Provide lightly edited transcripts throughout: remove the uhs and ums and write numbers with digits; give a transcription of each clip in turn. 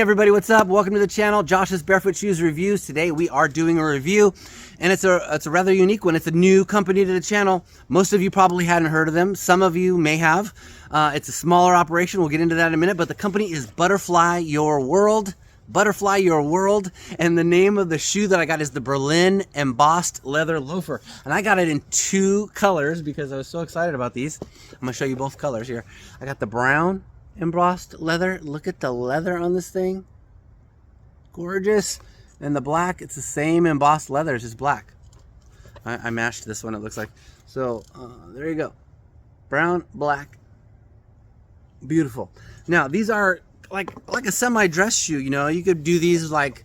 everybody, what's up? Welcome to the channel, Josh's Barefoot Shoes Reviews. Today we are doing a review, and it's a rather unique one. It's a new company to the channel. Most of you probably hadn't heard of them. Some of you may have. It's a smaller operation. We'll get into that in a minute, but the company is Butterfly Your World. Butterfly Your World, and the name of the shoe that I got is the Berlin Embossed Leather Loafer, and I got it in two colors because I was so excited about these. I'm gonna show you both colors here. I got the brown embossed leather. Look at the leather on this thing, gorgeous. And the black, it's the same embossed leather, it's just black. I mashed this one, it looks like. So there you go, brown, black, beautiful. Now these are like a semi-dress shoe, you know. You could do these like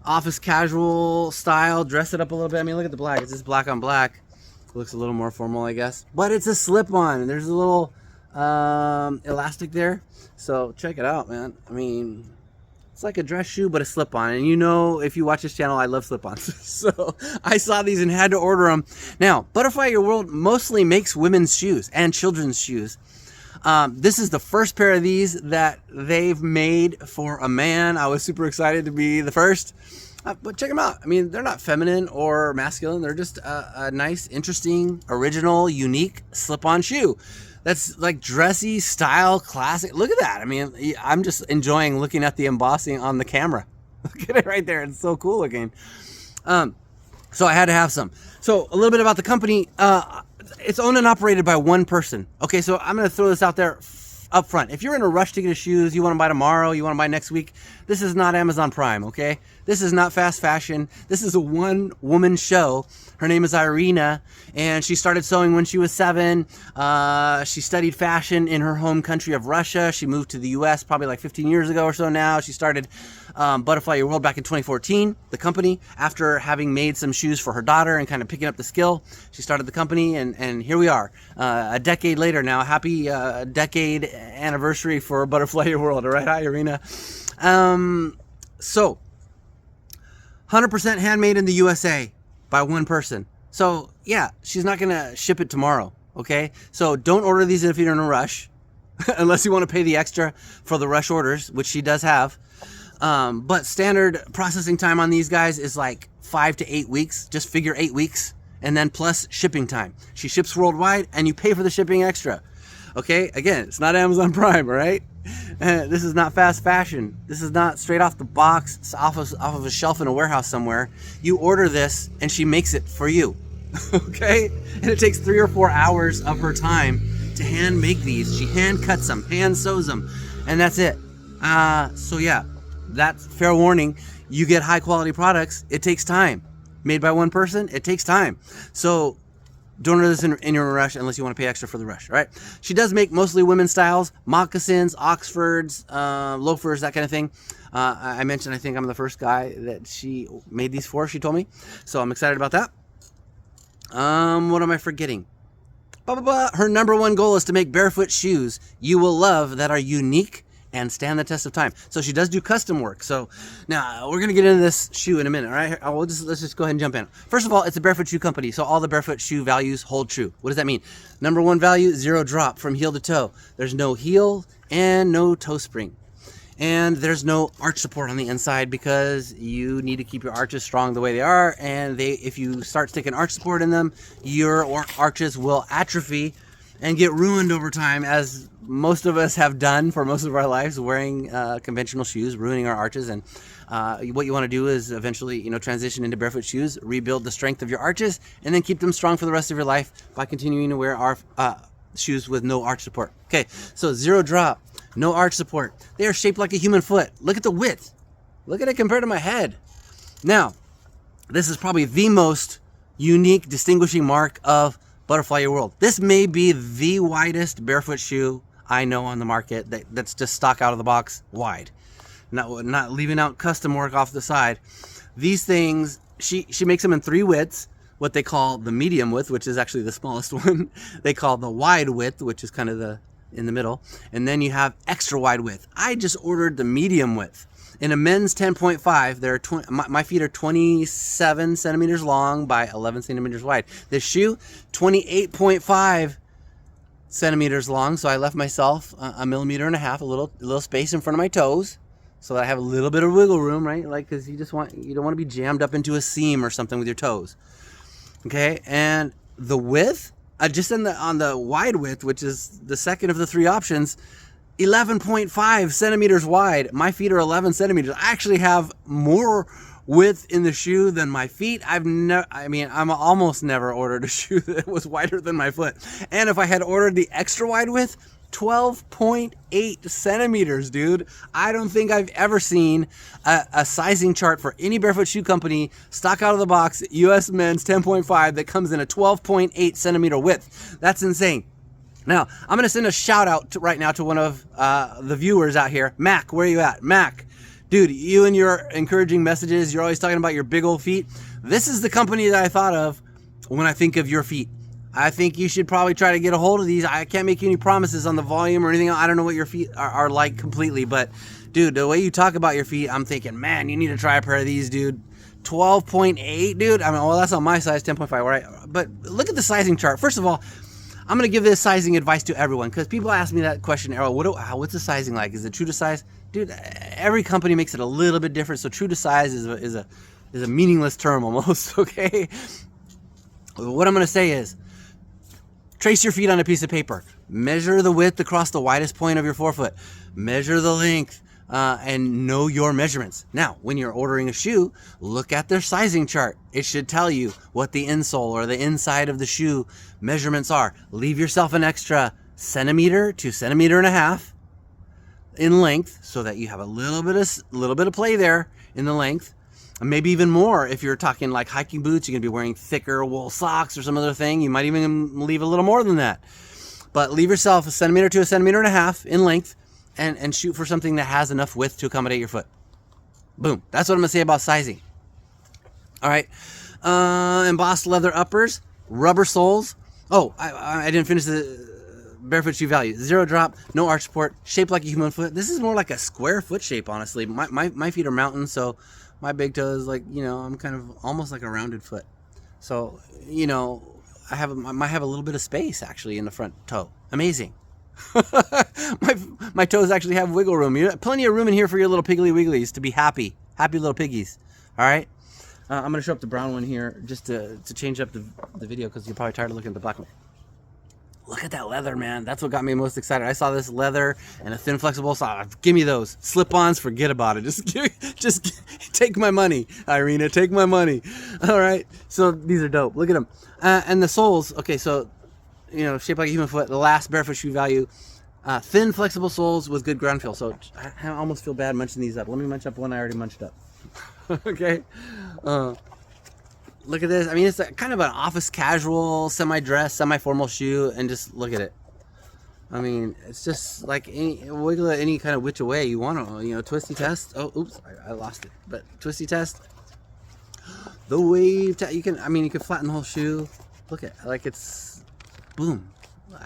office casual style, dress it up a little bit. I mean, look at the black, it's just black on black. It looks a little more formal, I guess, but it's a slip-on. There's a little elastic there, so check it out, man. I mean, it's like a dress shoe but a slip-on, and you know, if you watch this channel, I love slip-ons. So I saw these and had to order them. Now Butterfly Your World mostly makes women's shoes and children's shoes. This is the first pair of these that they've made for a man. I was super excited to be the first, but check them out. I mean, they're not feminine or masculine. They're just a nice, interesting, original, unique slip-on shoe. That's like dressy style, classic. Look at that. I mean, I'm just enjoying looking at the embossing on the camera. Look at it right there. It's so cool looking. So I had to have some. So a little bit about the company. It's owned and operated by one person. Okay, so I'm going to throw this out there up front. If you're in a rush to get shoes, you want to buy tomorrow, you want to buy next week, this is not Amazon Prime, okay? This is not fast fashion. This is a one-woman show. Her name is Irina, and she started sewing when she was 7. She studied fashion in her home country of Russia. She moved to the US probably like 15 years ago or so now. She started Butterfly Your World back in 2014, the company, after having made some shoes for her daughter and kind of picking up the skill. She started the company, and here we are, a decade later now. Happy decade anniversary for Butterfly Your World, all right? Hi, Irina. So, 100% handmade in the USA by one person. So yeah, she's not gonna ship it tomorrow, okay? So don't order these if you're in a rush, unless you want to pay the extra for the rush orders, which she does have. But standard processing time on these guys is like 5 to 8 weeks. Just figure 8 weeks, and then plus shipping time. She ships worldwide, and you pay for the shipping extra. Okay, again, it's not Amazon Prime, all right? This is not fast fashion. This is not straight off the box, it's off of a shelf in a warehouse somewhere. You order this, and she makes it for you, okay? And it takes 3 or 4 hours of her time to hand make these. She hand cuts them, hand sews them, and that's it. So yeah, that's fair warning. You get high quality products, it takes time. Made by one person, it takes time. So don't order this in your rush unless you want to pay extra for the rush, right? She does make mostly women's styles, moccasins, Oxfords, loafers, that kind of thing. I mentioned, I think I'm the first guy that she made these for, she told me. So I'm excited about that. What am I forgetting? Her number one goal is to make barefoot shoes you will love that are unique and stand the test of time. So she does do custom work. So now we're gonna get into this shoe in a minute, all right? Let's just go ahead and jump in. First of all, it's a barefoot shoe company, so all the barefoot shoe values hold true. What does that mean? Number one value, 0 drop from heel to toe. There's no heel and no toe spring. And there's no arch support on the inside because you need to keep your arches strong the way they are, and if you start sticking arch support in them, your arches will atrophy and get ruined over time, as most of us have done for most of our lives, wearing conventional shoes, ruining our arches. And what you want to do is eventually, you know, transition into barefoot shoes, rebuild the strength of your arches, and then keep them strong for the rest of your life by continuing to wear our shoes with no arch support. Okay, so 0 drop, no arch support. They are shaped like a human foot. Look at the width. Look at it compared to my head. Now, this is probably the most unique, distinguishing mark of Butterfly Your World. This may be the widest barefoot shoe I know on the market that's just stock out of the box wide, not leaving out custom work off the side. These things, she makes them in 3 widths, what they call the medium width, which is actually the smallest one. They call the wide width, which is kind of in the middle, and then you have extra wide width. I just ordered the medium width. In a men's 10.5, my feet are 27 centimeters long by 11 centimeters wide. This shoe, 28.5 centimeters long, so I left myself a 1.5 millimeters, a little space in front of my toes. so that I have a little bit of wiggle room, right? Like, because you don't want to be jammed up into a seam or something with your toes. Okay, and the width, just on the wide width, which is the second of the 3 options, 11.5 centimeters wide. My feet are 11 centimeters. I actually have more width in the shoe than my feet. I'm almost never ordered a shoe that was wider than my foot. And if I had ordered the extra wide width, 12.8 centimeters, dude. I don't think I've ever seen a sizing chart for any barefoot shoe company, stock out of the box, US men's 10.5, that comes in a 12.8 centimeter width. That's insane. Now, I'm going to send a shout out right now to one of the viewers out here. Mac, where are you at? Mac, dude, you and your encouraging messages, you're always talking about your big old feet. This is the company that I thought of when I think of your feet. I think you should probably try to get a hold of these. I can't make any promises on the volume or anything. I don't know what your feet are like completely, but dude, the way you talk about your feet, I'm thinking, man, you need to try a pair of these, dude. 12.8, dude. I mean, well, that's on my size, 10.5, right? But look at the sizing chart. First of all, I'm going to give this sizing advice to everyone, because people ask me that question, Errol, what's the sizing like? Is it true to size? Dude, every company makes it a little bit different, so true to size is a meaningless term almost, okay? What I'm going to say is, trace your feet on a piece of paper. Measure the width across the widest point of your forefoot. Measure the length and know your measurements. Now, when you're ordering a shoe, look at their sizing chart. It should tell you what the insole or the inside of the shoe measurements are. Leave yourself an extra centimeter to centimeter and a half in length, so that you have a little bit of play there in the length. And maybe even more if you're talking like hiking boots. You're going to be wearing thicker wool socks or some other thing. You might even leave a little more than that. But leave yourself a centimeter to a centimeter and a half in length, and shoot for something that has enough width to accommodate your foot. Boom. That's what I'm going to say about sizing. All right. Embossed leather uppers, rubber soles. Oh, I didn't finish the barefoot shoe value. 0 drop, no arch support, shaped like a human foot. This is more like a square foot shape, honestly. My feet are mountains, so my big toe is like, I'm kind of almost like a rounded foot. So, I might have a little bit of space actually in the front toe. Amazing. my toes actually have wiggle room. Plenty of room in here for your little piggly wigglies to be happy little piggies. All right. I'm going to show up the brown one here just to change up the video, because you're probably tired of looking at the black one. Look at that leather, man. That's what got me most excited. I saw this leather and a thin flexible saw. Give me those. Slip-ons, forget about it. Just take my money, Irina. Take my money. All right. So these are dope. Look at them. And the soles. Okay, so, shaped like a human foot. The last barefoot shoe value. Thin, flexible soles with good ground feel. So I almost feel bad munching these up. Let me munch up one I already munched up. Okay. Look at this. I mean, it's kind of an office casual, semi-dress, semi-formal shoe, and just look at it. I mean, it's just like wiggle it any kind of which way you want to, twisty test. Oh, oops, I lost it. But twisty test. The wave test. You can flatten the whole shoe. Look at, like, it's, boom.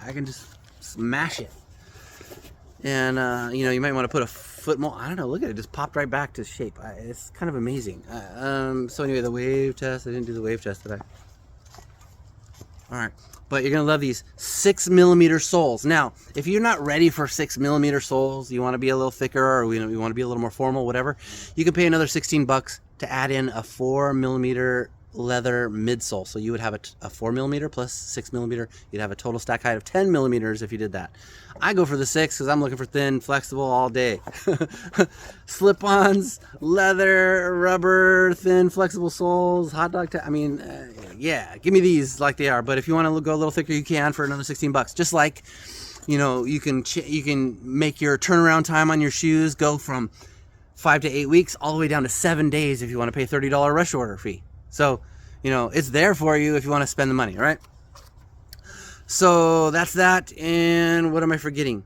I can just smash it. And, you might want to put a foot mold. I don't know. Look at it. Just popped right back to shape. It's kind of amazing. So anyway, the wave test. I didn't do the wave test, did I? All right. But you're going to love these 6mm soles. Now, if you're not ready for 6mm soles, you want to be a little thicker, or you want to be a little more formal, whatever, you can pay another $16 to add in a 4mm leather midsole. So you would have a 4mm plus 6mm. You'd have a total stack height of 10mm if you did that. I go for the 6 because I'm looking for thin, flexible all day. Slip-ons, leather, rubber, thin, flexible soles, hot dog. Yeah, give me these like they are. But if you want to go a little thicker, you can for another $16. Just like, you can make your turnaround time on your shoes go from 5 to 8 weeks all the way down to 7 days if you want to pay $30 rush order fee. So, it's there for you if you want to spend the money, all right? So that's that. And what am I forgetting?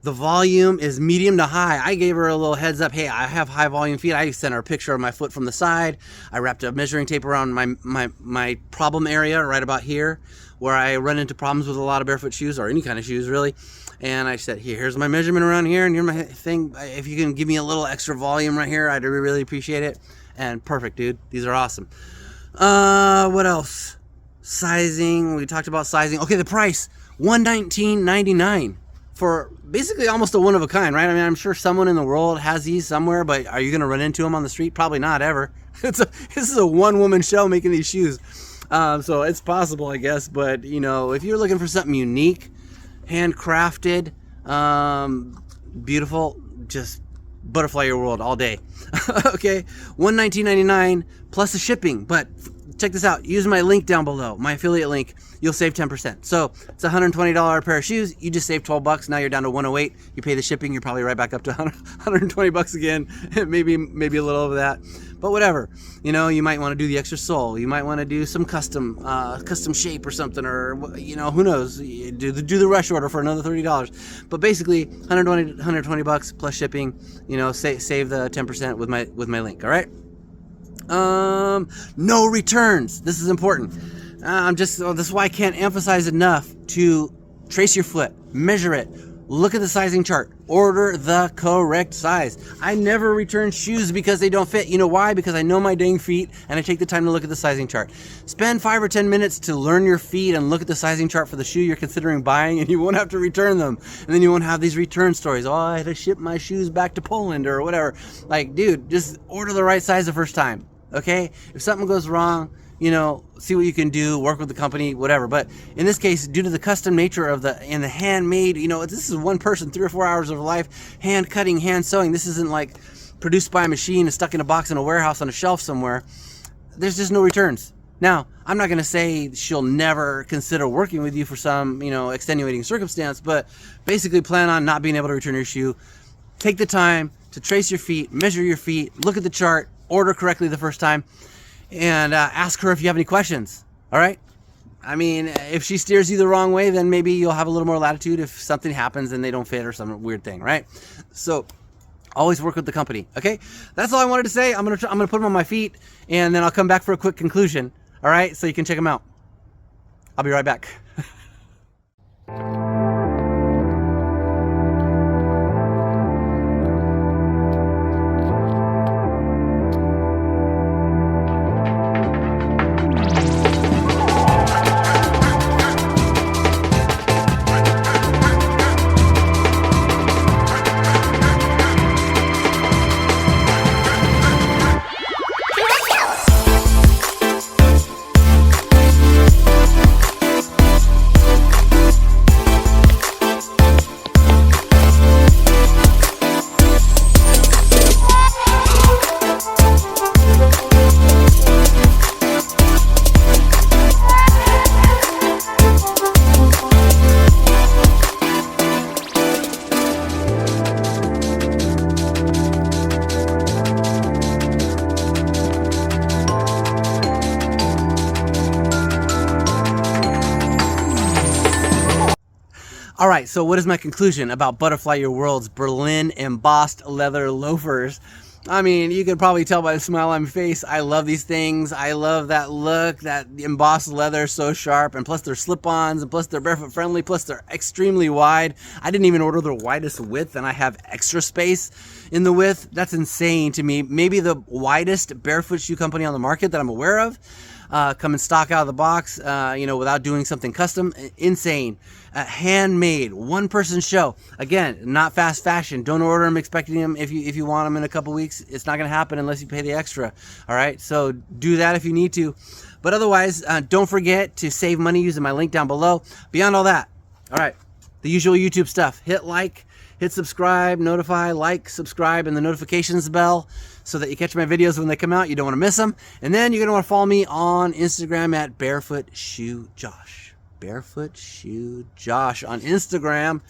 The volume is medium to high. I gave her a little heads up. Hey, I have high volume feet. I sent her a picture of my foot from the side. I wrapped a measuring tape around my problem area right about here, where I run into problems with a lot of barefoot shoes, or any kind of shoes really. And I said, here's my measurement around here, and here's my thing. If you can give me a little extra volume right here, I'd really appreciate it. And perfect, dude. These are awesome. What else? Sizing. We talked about sizing. Okay, the price, $119.99 for basically almost a one of a kind, right? I mean, I'm sure someone in the world has these somewhere, but are you going to run into them on the street? Probably not, ever. This is a one-woman show making these shoes. So it's possible, I guess. But, you know, if you're looking for something unique, handcrafted, beautiful, just butterfly your world all day. Okay, $119.99 plus the shipping. But check this out. Use my link down below, my affiliate link. You'll save 10%. So it's a $120 pair of shoes. You just saved $12. Now you're down to $108. You pay the shipping. You're probably right back up to $120 again. maybe a little over that. But whatever. You know, you might want to do the extra sole. You might want to do some custom shape or something, or, you know, who knows? Do the rush order for another $30. But basically, $120 plus shipping. You know, save the 10% with my link. All right. No returns. This is important. This is why I can't emphasize enough to trace your foot, measure it, look at the sizing chart, order the correct size. I never return shoes because they don't fit. You know why? Because I know my dang feet, and I take the time to look at the sizing chart. Spend 5 or 10 minutes to learn your feet and look at the sizing chart for the shoe you're considering buying, and you won't have to return them. And then you won't have these return stories. Oh, I had to ship my shoes back to Poland or whatever. Like, dude, just order the right size the first time. Okay? If something goes wrong, you know, see what you can do, work with the company, whatever. But in this case, due to the custom nature of the handmade, you know, this is one person, 3 or 4 hours of life, hand cutting, hand sewing. This isn't like produced by a machine and stuck in a box in a warehouse on a shelf somewhere. There's just no returns. Now, I'm not going to say she'll never consider working with you for some, you know, extenuating circumstance, but basically plan on not being able to return your shoe. Take the time to trace your feet, measure your feet, look at the chart, order correctly the first time, and ask her if you have any questions. All right? I mean, if she steers you the wrong way, then maybe you'll have a little more latitude if something happens and they don't fit or some weird thing, right? So always work with the company. Okay? That's all I wanted to say. I'm gonna put them on my feet, and then I'll come back for a quick conclusion. All right? So you can check them out. I'll be right back. All right, so what is my conclusion about Butterfly Your World's Berlin Embossed Leather Loafers? I mean, you can probably tell by the smile on my face, I love these things. I love that look, that embossed leather, so sharp, and plus they're slip-ons, and plus they're barefoot friendly, plus they're extremely wide. I didn't even order the widest width, and I have extra space in the width. That's insane to me. Maybe the widest barefoot shoe company on the market that I'm aware of. Come in stock out of the box, you know, without doing something custom. Insane. Handmade, one-person show. Again, not fast fashion. Don't order them expecting them if you want them in a couple weeks. It's not going to happen unless you pay the extra. All right, so do that if you need to. But otherwise, don't forget to save money using my link down below. Beyond all that, all right, the usual YouTube stuff. Hit like, hit subscribe, notify, like, subscribe, and the notifications bell so that you catch my videos when they come out. You don't want to miss them. And then you're going to want to follow me on Instagram at Barefoot Shoe Josh. Barefoot Shoe Josh on Instagram.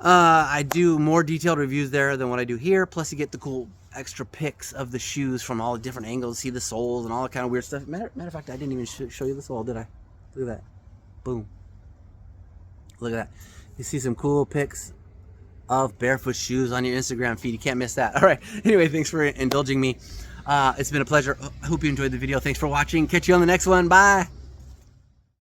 I do more detailed reviews there than what I do here. Plus, you get the cool extra pics of the shoes from all the different angles. See the soles and all that kind of weird stuff. Matter of fact, I didn't even show you the sole, did I? Look at that. Boom. Look at that. You see some cool pics of barefoot shoes on your Instagram feed. You can't miss that. All right. Anyway, thanks for indulging me. It's been a pleasure. I hope you enjoyed the video. Thanks for watching. Catch you on the next one. Bye.